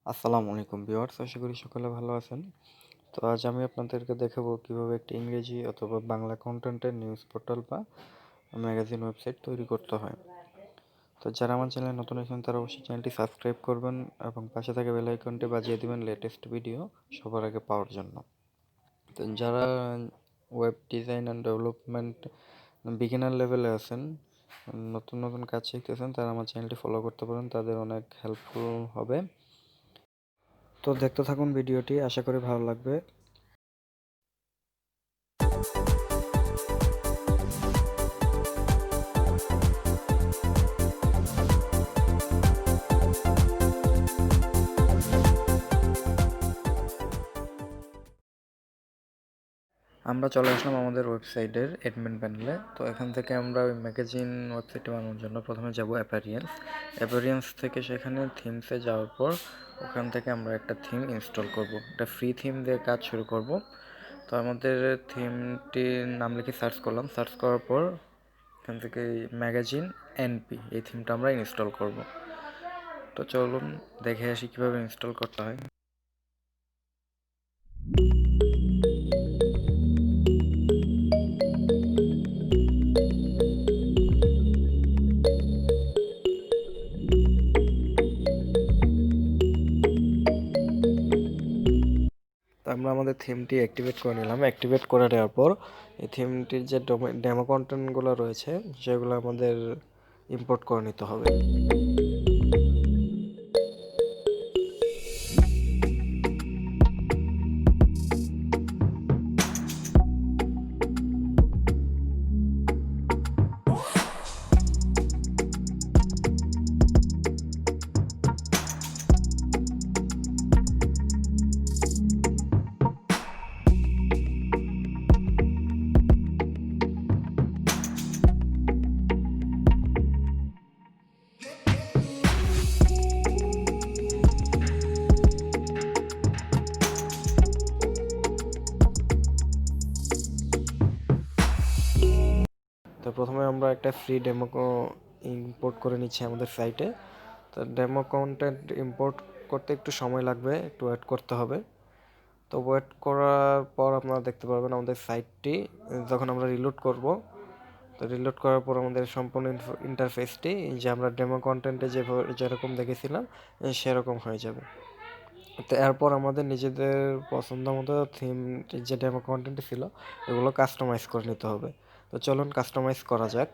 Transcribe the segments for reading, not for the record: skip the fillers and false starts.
আসসালামু আলাইকুম ভিউয়ার্স, আশা করি সকলে ভালো আছেন। তো আজ আমি আপনাদেরকে দেখাবো কিভাবে একটি ইংরেজি অথবা বাংলা কন্টেন্টের নিউজ পোর্টাল বা ম্যাগাজিন ওয়েবসাইট তৈরি করতে হয়। তো যারা আমার চ্যানেলে নতুন আছেন তারা অবশ্যই চ্যানেলটি সাবস্ক্রাইব করবেন এবং পাশে থাকা বেল আইকনটি বাজিয়ে দিবেন লেটেস্ট ভিডিও সবার আগে পাওয়ার জন্য। তো যারা web design and development beginner লেভেলে আছেন, নতুন নতুন কাজ শিখতেছেন, তারা আমার চ্যানেলটি ফলো করতে পারেন, তাদের অনেক হেল্পফুল হবে। তো দেখতে থাকুন ভিডিওটি, আশা করি ভালো লাগবে। আমরা চলে আসলাম আমাদের ওয়েবসাইটের অ্যাডমিন প্যানেলে। তো এখান থেকে আমরা ওই ম্যাগাজিন ওয়েবসাইটটি বানানোর জন্য প্রথমে যাব অ্যাপিয়ারেন্স থেকে সেখানে থিমসে যাওয়ার পর ওখান থেকে আমরা একটা থিম ইনস্টল করব। একটা ফ্রি থিম দিয়ে কাজ শুরু করব। তো আমাদের থিমটির নাম লিখে সার্চ করলাম, সার্চ করার পর এখান থেকে ম্যাগাজিন এনপি এই থিমটা আমরা ইনস্টল করব। তো চলুন দেখে আসি কীভাবে ইনস্টল করতে হয়। তো আমরা আমাদের থিমটি অ্যাক্টিভেট করে নিলাম। অ্যাক্টিভেট করে নেওয়ার পর এই থিমটির যে ডেমো কন্টেন্টগুলো রয়েছে সেগুলো আমাদের ইম্পোর্ট করে নিতে হবে। তো প্রথমে আমরা একটা ফ্রি ডেমো ইম্পোর্ট করে নিচ্ছি আমাদের সাইটে। তো ডেমো কন্টেন্ট ইম্পোর্ট করতে একটু সময় লাগবে, একটু ওয়েট করতে হবে। তো ওয়েট করার পর আপনারা দেখতে পারবেন আমাদের সাইটটি যখন আমরা রিলোড করব। তো রিলোড করার পর আমাদের সম্পূর্ণ ইন্টারফেসটি যে আমরা ডেমো কন্টেন্টে যেরকম দেখেছিলাম সেরকম হয়ে যাবে। তো এরপর আমাদের নিজেদের পছন্দ মতো থিম যে ডেমো কন্টেন্ট ছিল এগুলো কাস্টমাইজ করে নিতে হবে। তো চলুন কাস্টমাইজ করা যাক।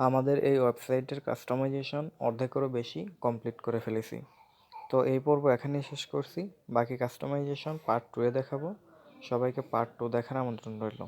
আমাদের এই ওয়েবসাইটের কাস্টমাইজেশন অর্ধেকেরও বেশি কমপ্লিট করে ফেলেছি। তো এই পর্ব এখানেই শেষ করছি। বাকি কাস্টমাইজেশন পার্ট 2 এ দেখাবো। সবাইকে পার্ট 2 দেখার আমন্ত্রণ রইল।